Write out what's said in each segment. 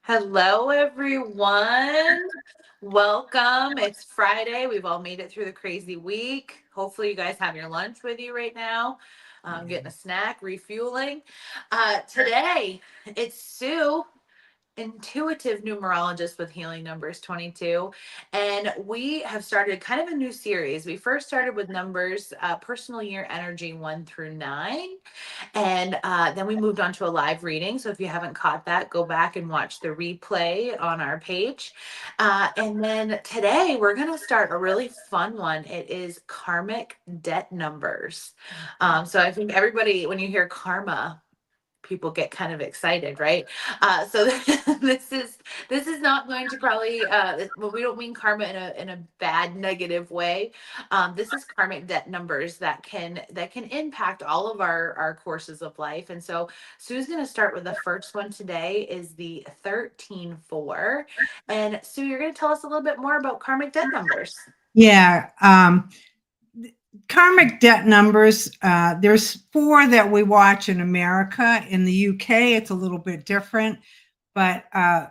Hello, everyone. Welcome. It's Friday. We've all made it through the crazy week. Hopefully, you guys have your lunch with you right now, getting a snack, refueling. Today, it's Sue, intuitive numerologist with healing numbers 22, and we have started kind of a new series. We first started with numbers, personal year energy 1 through 9, and then we moved on to a live reading. So if you haven't caught that, go back and watch the replay on our page. And then today we're going to start a really fun one. It is karmic debt numbers. So I think everybody, when you hear karma, people get kind of excited, right? So this is not going to probably well, we don't mean karma in a bad negative way. This is karmic debt numbers that can impact all of our courses of life. And so Sue's going to start with the first one today, is the 13-4. And Sue, you're going to tell us a little bit more about karmic debt numbers. Yeah. Karmic debt numbers, there's 4 that we watch in America. In the UK, it's a little bit different, but I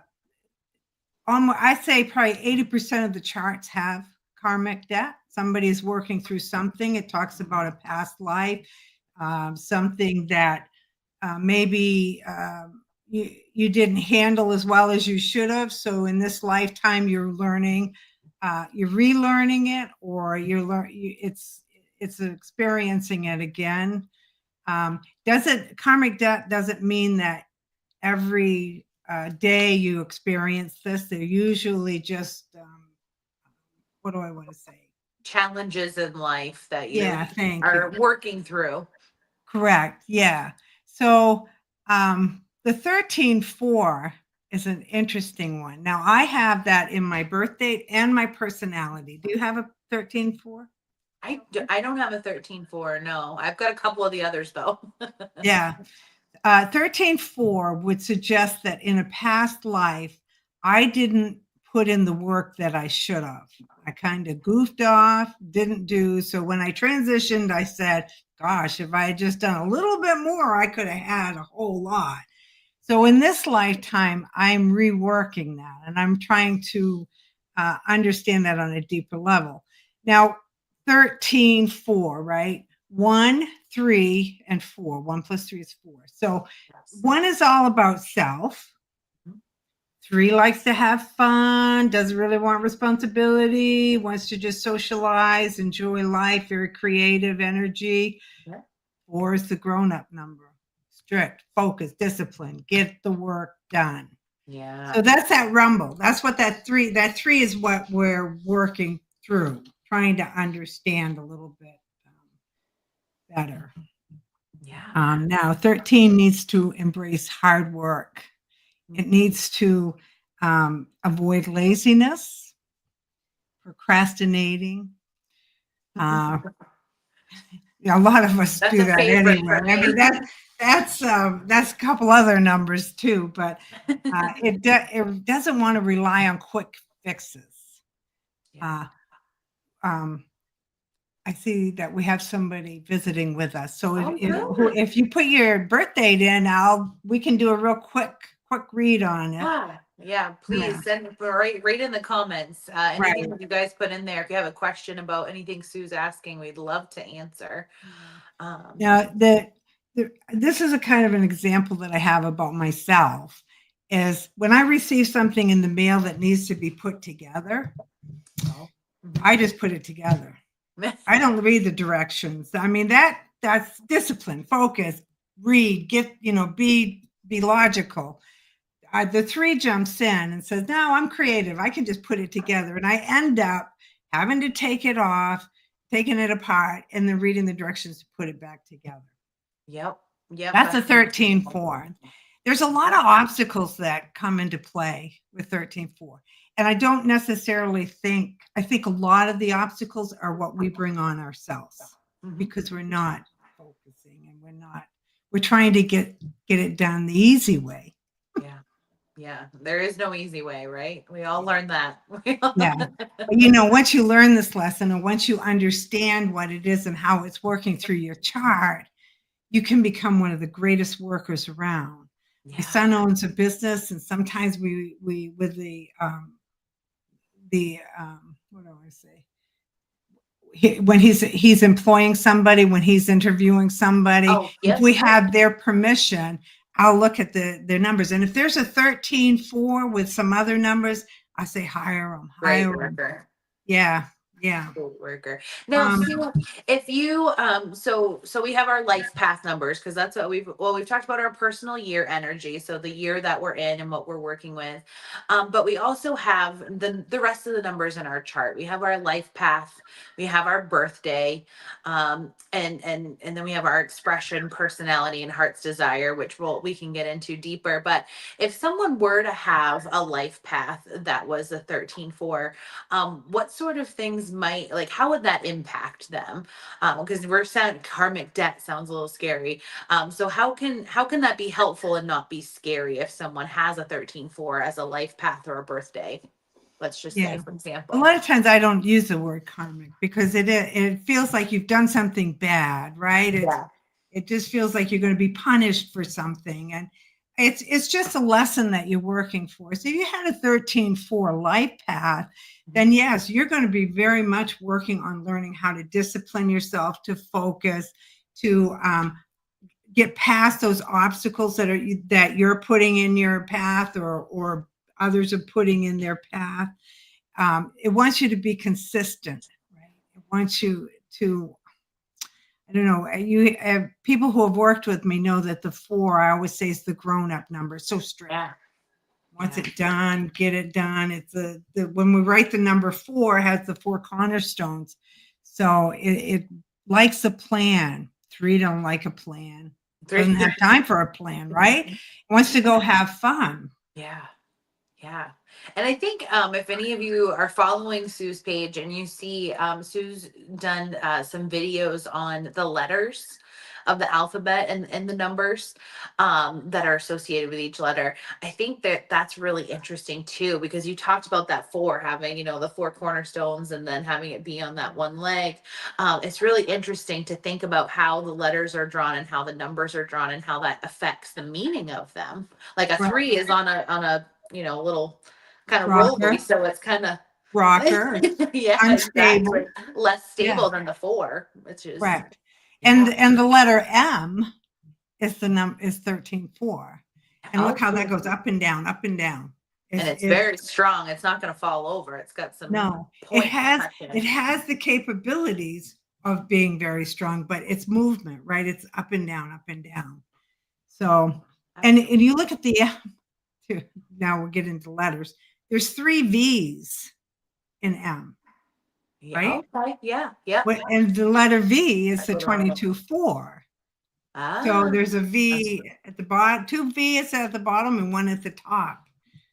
say probably 80% of the charts have karmic debt. Somebody is working through something. It talks about a past life, something that maybe you didn't handle as well as you should have. So in this lifetime, you're learning, you're relearning it, or it's experiencing it again. Karmic debt doesn't mean that every day you experience this. They're usually just, what do I want to say? Challenges in life that you thank are you. working through. Correct. Yeah. So the 13-4 is an interesting one. Now, I have that in my birth date and my personality. Do you have a 13-4? I don't have a 13-4. No, I've got a couple of the others though. Yeah. 13-4 would suggest that in a past life, I didn't put in the work that I should have. I kind of goofed off, didn't do. So when I transitioned, I said, gosh, if I had just done a little bit more, I could have had a whole lot. So in this lifetime, I'm reworking that, and I'm trying to understand that on a deeper level. Now, 13-4, right? 1, 3, and 4. 1 plus 3 is 4. So 1 is all about self. 3 likes to have fun, doesn't really want responsibility, wants to just socialize, enjoy life, very creative energy. 4 is the grown-up number. Strict, focused, discipline, get the work done. Yeah. So that's that rumble. That's what that 3 is what we're working through, trying to understand a little bit better. Yeah. Now 13 needs to embrace hard work. It needs to avoid laziness, procrastinating. A lot of us That's do a that favorite anyway. for me. I mean, that's a couple other numbers too, but it doesn't want to rely on quick fixes. Yeah. I see that we have somebody visiting with us. So if you put your birth date in, we can do a real quick read on it. Yeah, please send right in the comments. Anything that you guys put in there. If you have a question about anything Sue's asking, we'd love to answer. Now, this is a kind of an example that I have about myself. Is when I receive something in the mail that needs to be put together, I just put it together. I don't read the directions. I mean, that's discipline, focus, read, be logical. The 3 jumps in and says, no, I'm creative. I can just put it together. And I end up having to take it off, taking it apart, and then reading the directions to put it back together. Yep. That's a 13-4. There's a lot of obstacles that come into play with 13-4. And I don't necessarily I think a lot of the obstacles are what we bring on ourselves because we're not focusing and we're trying to get it done the easy way. Yeah. There is no easy way, right? We all learn that. Yeah. Once you learn this lesson and once you understand what it is and how it's working through your chart, you can become one of the greatest workers around. My Yeah. son owns a business, and sometimes we with the what do I say? When he's employing somebody, when he's interviewing somebody, Oh, if yep. we have their permission, I'll look at their numbers. And if there's a 13-4 with some other numbers, I say hire them, Great hire them. worker. Yeah, yeah. Great worker. Now, Um, Sue, if you so we have our life path numbers because that's what we've talked about our personal year energy, so the year that we're in and what we're working with. But we also have the rest of the numbers in our chart. We have our life path, we have our birthday, and then we have our expression, personality, and heart's desire, which we can get into deeper. But if someone were to have a life path that was a 13-4, what sort of things might, like, how would that impact them? Because we're saying karmic debt sounds a little scary. So how can that be helpful and not be scary if someone has a 13-4 as a life path or a birthday? Let's just say, yeah. for A example. lot of times I don't use the word karmic because it feels like you've done something bad, right? Yeah. It just feels like you're going to be punished for something, and it's just a lesson that you're working for. So if you had a 13-4 life path, then yes, you're going to be very much working on learning how to discipline yourself, to focus, to get past those obstacles that you're putting in your path, or others are putting in their path. It wants you to be consistent, right? It wants you to, I don't know, you people who have worked with me know that the 4, I always say, is the grown-up number, so strict. Yeah. Once Yeah. it done, get it done. It's the when we write the number 4, it has the 4 cornerstones. So it likes a plan. 3 don't like a plan. Three. Doesn't have time for a plan, right? It wants to go have fun. Yeah. Yeah. And I think if any of you are following Sue's page and you see Sue's done some videos on the letters of the alphabet and the numbers that are associated with each letter, I think that that's really interesting too, because you talked about that 4 having, the 4 cornerstones and then having it be on that one leg. It's really interesting to think about how the letters are drawn and how the numbers are drawn and how that affects the meaning of them. Like a Right. 3 is on a little kind of rolly, Rocker, so it's kind of rocker, yeah, unstable. exactly, less Yeah, stable than the 4, which is correct. yeah. And the letter M is 13-4. And look Oh, how that cool. goes up and down, up and down. And it's It's very strong. It's not going to fall over. It's got some no, point it protection. has the capabilities of being very strong, but it's movement, right? It's up and down, up and down. So, and you look at the now we'll get into letters. There's 3 V's in M, Yeah. right? Okay. Yeah. Yeah. And the letter V is I the put it on. 22-4. So Ah, there's a that's V at the bottom, 2 V's at the bottom and 1 at the top,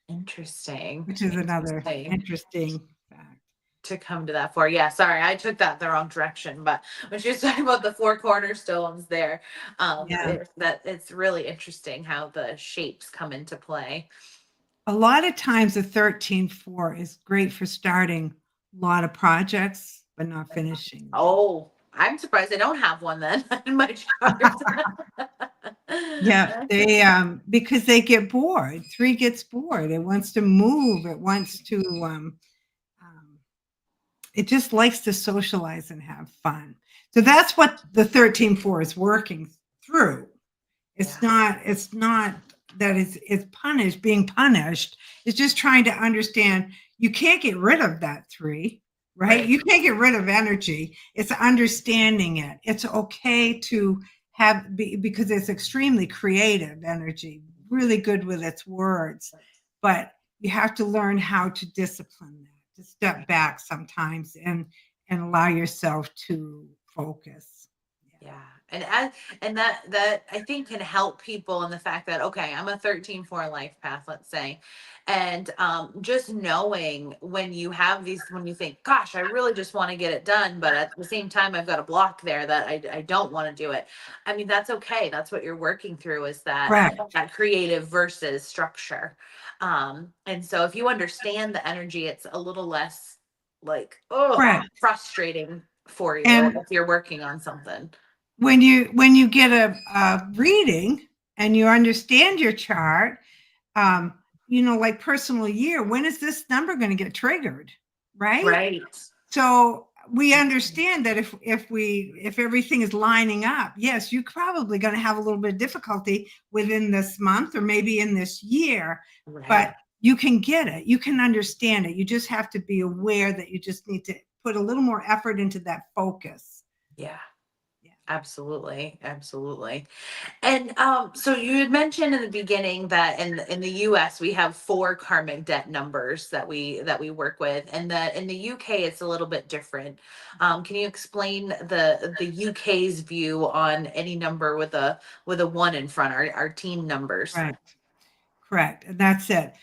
interesting. which is another Interesting interesting fact. to come to that for. Yeah, sorry, I took that the wrong direction. But when she was talking about the 4 cornerstones there, Yeah. that it's really interesting how the shapes come into play. A lot of times a 13-4 is great for starting a lot of projects, but not finishing them. Oh, I'm surprised I don't have one then in my chart. Yeah, they because they get bored. 3 gets bored. It wants to move. It wants to um, it just likes to socialize and have fun. So that's what the 13-4 is working through. Yeah. It's not that it's being punished. It's just trying to understand you can't get rid of that 3, right? You can't get rid of energy. It's understanding it. It's okay to because it's extremely creative energy, really good with its words, but you have to learn how to discipline that, to step back sometimes and allow yourself to focus. Yeah. And that I think can help people in the fact that, okay, I'm a 13-4 life path, let's say. And just knowing when you have these, when you think, gosh, I really just want to get it done, but at the same time I've got a block there that I don't want to do it. I mean, that's okay. That's what you're working through, is Correct. that creative versus structure. And so if you understand the energy, it's a little less like, oh, Correct. frustrating for you And if you're working on something. when you get a reading, and you understand your chart, like personal year, when is this number going to get triggered? Right. Right. So we understand that if everything is lining up, yes, you're probably going to have a little bit of difficulty within this month or maybe in this year, Right. but you can get it. You can understand it. You just have to be aware that you just need to put a little more effort into that focus. Yeah. Yeah. Absolutely. Absolutely. And so you had mentioned in the beginning that in the US we have 4 karmic debt numbers that we work with, and that in the UK it's a little bit different. Can you explain the UK's view on any number with a 1 in front, our team numbers? Right. Correct. And that's it.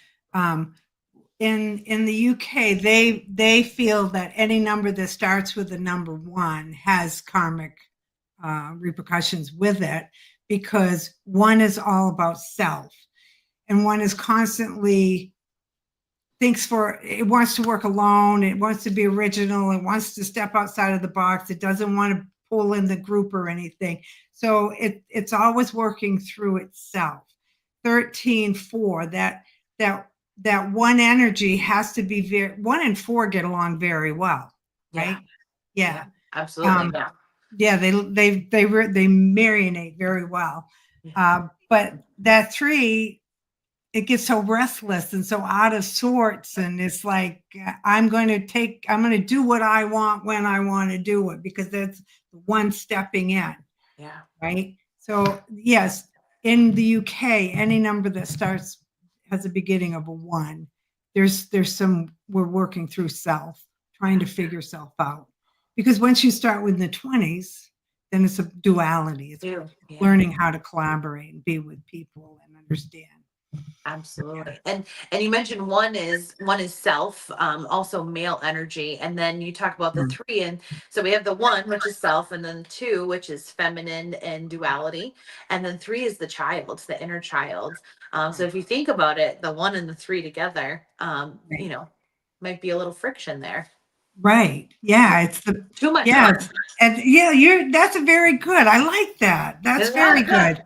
In the UK, they feel that any number that starts with the number 1 has karmic repercussions with it, because 1 is all about self, and 1 is constantly it wants to work alone, it wants to be original, it wants to step outside of the box, it doesn't want to pull in the group or anything. So it's always working through itself. 13/4, that 1 energy has to be 1 and 4 get along very well, right? Yeah. Absolutely. Yeah, they marinate very well. But that 3, it gets so restless and so out of sorts, and it's like, I'm going to do what I want when I want to do it, because that's 1 stepping in. Yeah. Right. So yes, in the UK, any number that has a beginning of a 1, we're working through self, trying to figure self out. Because once you start with the 20s, then it's a duality. It's learning how to collaborate and be with people and understand. Absolutely. And you mentioned one is self, also male energy. And then you talk about the 3. And so we have the 1, which is self, and then 2, which is feminine and duality. And then 3 is the child, it's the inner child. So if you think about it, the 1 and the 3 together, might be a little friction there. Right. Yeah. It's too much. Yes. And yeah, that's a very good. I like that. That's very good.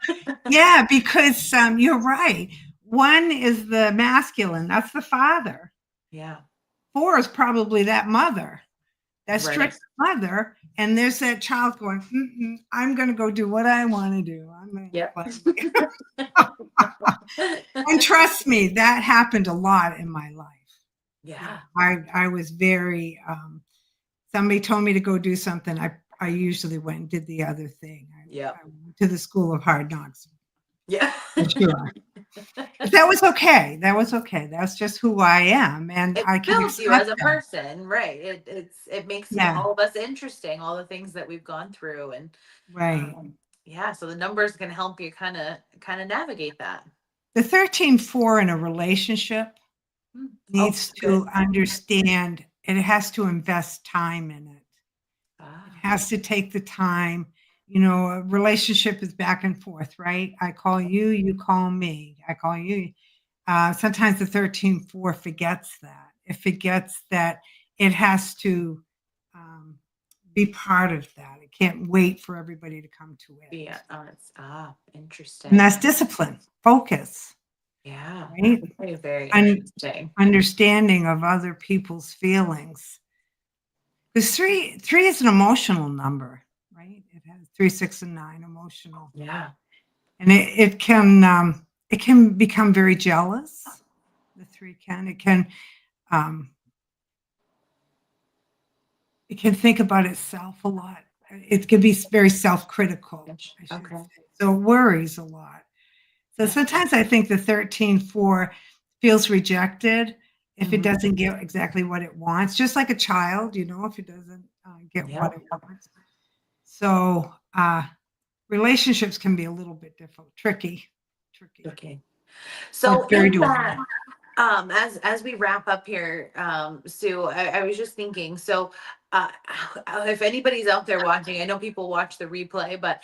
Yeah, because you're right. 1 is the masculine. That's the father. Yeah. 4 is probably that mother, that strict Right. mother. And there's that child going, I'm going to go do what I want to do. I'm going to And trust me, that happened a lot in my life. Yeah. I was very, somebody told me to go do something. I usually went and did the other thing. I went to the school of hard knocks. Yeah. For sure. But that was okay. That was okay. That's just who I am, and It I can builds you as a accept that. person, right? It makes all of us interesting, all the things that we've gone through, and Right. So the numbers can help you kind of navigate that. The 13/4 in a relationship needs to understand, and it has to invest time in it. It has to take the time. A relationship is back and forth, right? I call you, you call me. I call you. Sometimes the 13/4 forgets that. It forgets that it has to be part of that. It can't wait for everybody to come to it. Yeah. It's interesting. And that's discipline, focus. Yeah. Right? Very, very interesting. Understanding of other people's feelings. Because 3 is an emotional number, right? It has 3, 6, and 9 emotional. Yeah. And it can become very jealous. The 3 can. It can think about itself a lot. It can be very self-critical, I should say. So it worries a lot. So sometimes I think the 13/4 feels rejected if it doesn't get exactly what it wants, just like a child, if it doesn't get what it wants. So relationships can be a little bit tricky. Okay. So very in that, as we wrap up here, Sue, I was just thinking, so uh, if anybody's out there watching, I know people watch the replay, but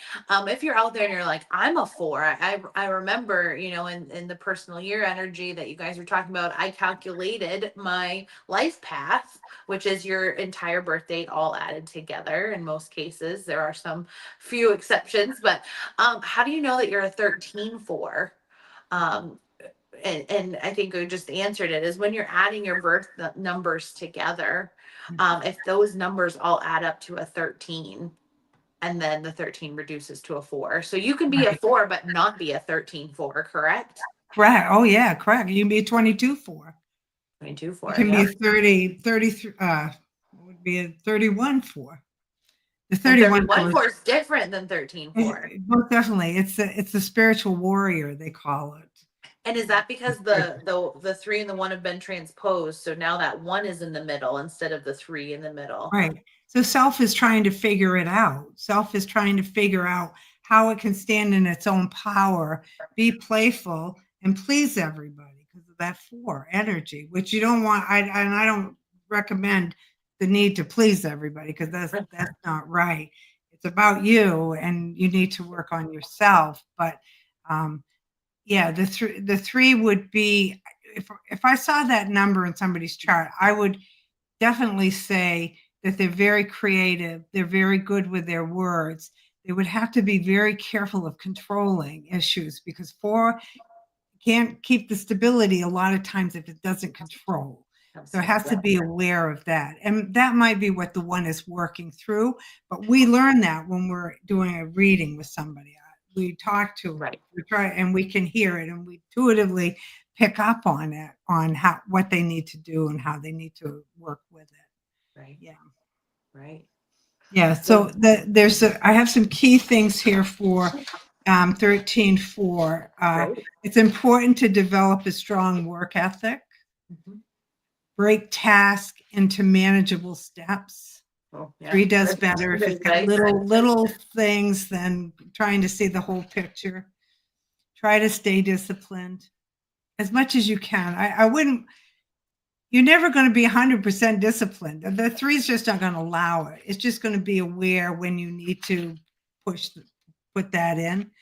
if you're out there and you're like, I'm a 4, I remember, you know, in the personal year energy that you guys were talking about, I calculated my life path, which is your entire birth date all added together. In most cases, there are some few exceptions, but how do you know that you're a 13-4? Um, and I think we just answered it, is when you're adding your birth numbers together, if those numbers all add up to a 13, and then the 13 reduces to a 4. So you can be a Right. 4, but not be a 13-4, correct? Correct. Oh yeah, correct. You can be a 22-4. 22-4, You can be yeah. a 33, would be a 31-4. The And 31 31 4 4 is different than 13-4. most definitely. It's the spiritual warrior, they call it. And is that because the 3 and the 1 have been transposed, so now that 1 is in the middle instead of the 3 in the middle? Right. So self is trying to figure it out. Self is trying to figure out how it can stand in its own power, be playful, and please everybody because of that 4 energy, which you don't want. I don't recommend the need to please everybody because that's not right. It's about you, and you need to work on yourself. But yeah, the 3 would be, if I saw that number in somebody's chart, I would definitely say that they're very creative. They're very good with their words. They would have to be very careful of controlling issues because 4 can't keep the stability a lot of times if it doesn't control. So it has to be aware of that. And that might be what the 1 is working through. But we learn that when we're doing a reading with somebody. We talk to them, Right. we try, and we can hear it, and we intuitively pick up on it, on what they need to do and how they need to work with it. Right. Yeah. Right. Yeah. So I have some key things here for 13-4. Right. It's important to develop a strong work ethic, break tasks into manageable steps. Oh, yeah. 3 does better if it's got Nice. little things than trying to see the whole picture. Try to stay disciplined as much as you can. I wouldn't, you're never going to be 100% disciplined. The 3 is just not going to allow it. It's just going to be aware when you need to put that in.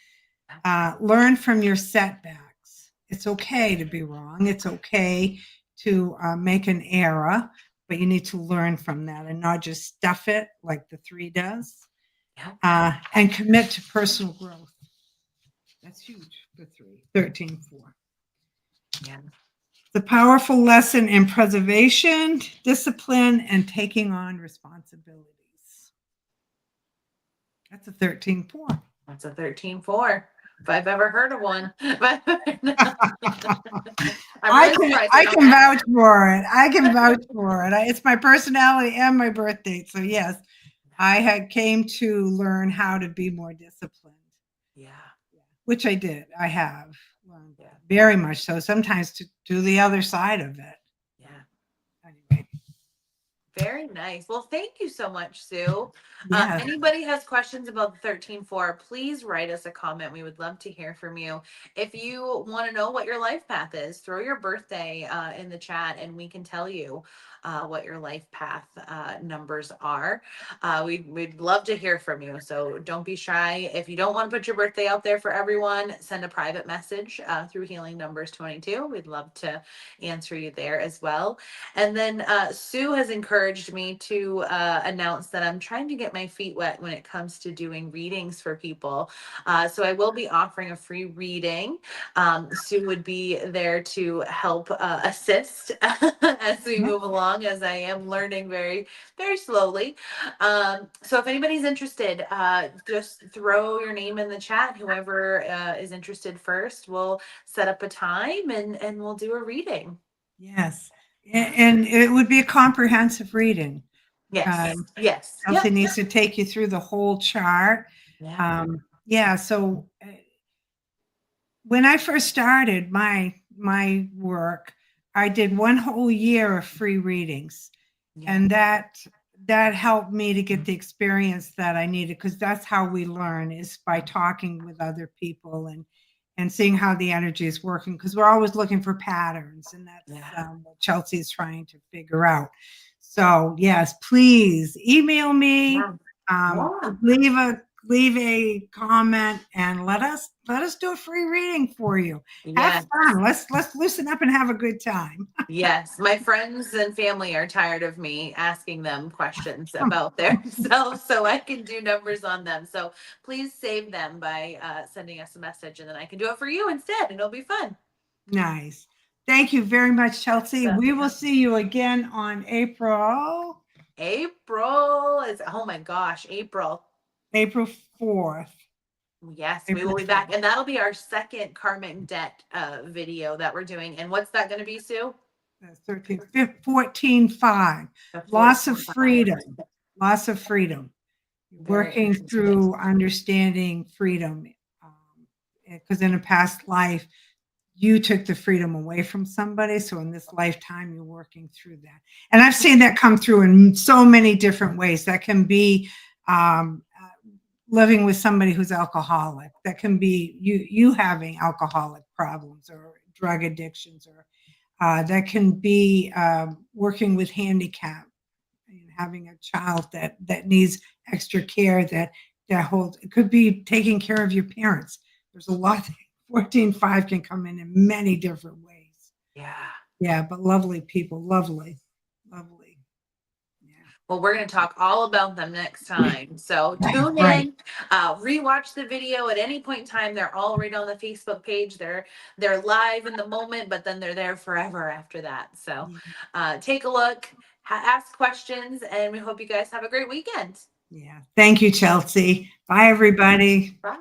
Learn from your setbacks. It's okay to be wrong. It's okay to make an error, but you need to learn from that and not just stuff it like the 3 does. And commit to personal growth. That's huge for 13-4. Yeah. The powerful lesson in preservation, discipline, and taking on responsibilities. That's a 13-4. That's a 13-4. If I've ever heard of one. I can vouch for it. I can vouch for it. It's my personality and my birth date. So yes, I came to learn how to be more disciplined. Yeah. Which I did. I have learned very much so. Sometimes to do the other side of it. Yeah. Anyway. Very nice. Well, thank you so much, Sue. Yeah. Anybody has questions about the 13-4, please write us a comment. We would love to hear from you. If you want to know what your life path is, throw your birthday in the chat and we can tell you what your life path numbers are. We'd love to hear from you. So don't be shy. If you don't want to put your birthday out there for everyone, send a private message through Healing Numbers 22. We'd love to answer you there as well. And then Sue has encouraged me to announce that I'm trying to get my feet wet when it comes to doing readings for people. So I will be offering a free reading. Sue would be there to help assist as we move along, as I am learning very, very slowly. So if anybody's interested, just throw your name in the chat. Whoever is interested first, we'll set up a time and we'll do a reading. Yes. And it would be a comprehensive reading. Yes. Yes. Chelsea needs to take you through the whole chart. So when I first started my work, I did 1 whole year of free readings. And that helped me to get the experience that I needed, because that's how we learn, is by talking with other people and seeing how the energy is working, because we're always looking for patterns, and that's what Chelsea is trying to figure out. So yes, please email me, Yeah. Yeah. leave a comment, and let us do a free reading for you. Have Yes. fun. Let's loosen up and have a good time. Yes. My friends and family are tired of me asking them questions about their self, so I can do numbers on them. So please save them by sending us a message, and then I can do it for you instead, and it'll be fun. Nice. Thank you very much, Chelsea. So, We will see you again on April April is, oh my gosh, April. April 4th. Yes, we will April be back. 4th. And that'll be our second karmic debt video that we're doing. And what's that going to be, Sue? 13, 14, 5. The Loss of 14th. freedom. Loss of freedom. Very Working interesting. through understanding freedom. Because in a past life, you took the freedom away from somebody. So in this lifetime, you're working through that. And I've seen that come through in so many different ways. That can be living with somebody who's alcoholic. That can be you having alcoholic problems or drug addictions, or that can be working with handicap and having a child that needs extra care, that holds. It could be taking care of your parents. There's a lot. 14/5 can come in many different ways. Yeah. Yeah, but lovely people, lovely. Yeah. Well, we're going to talk all about them next time. So tune Right. in, rewatch the video at any point in time. They're all right on the Facebook page. They're live in the moment, but then they're there forever after that. So take a look, ask questions, and we hope you guys have a great weekend. Yeah. Thank you, Chelsea. Bye, everybody. Bye.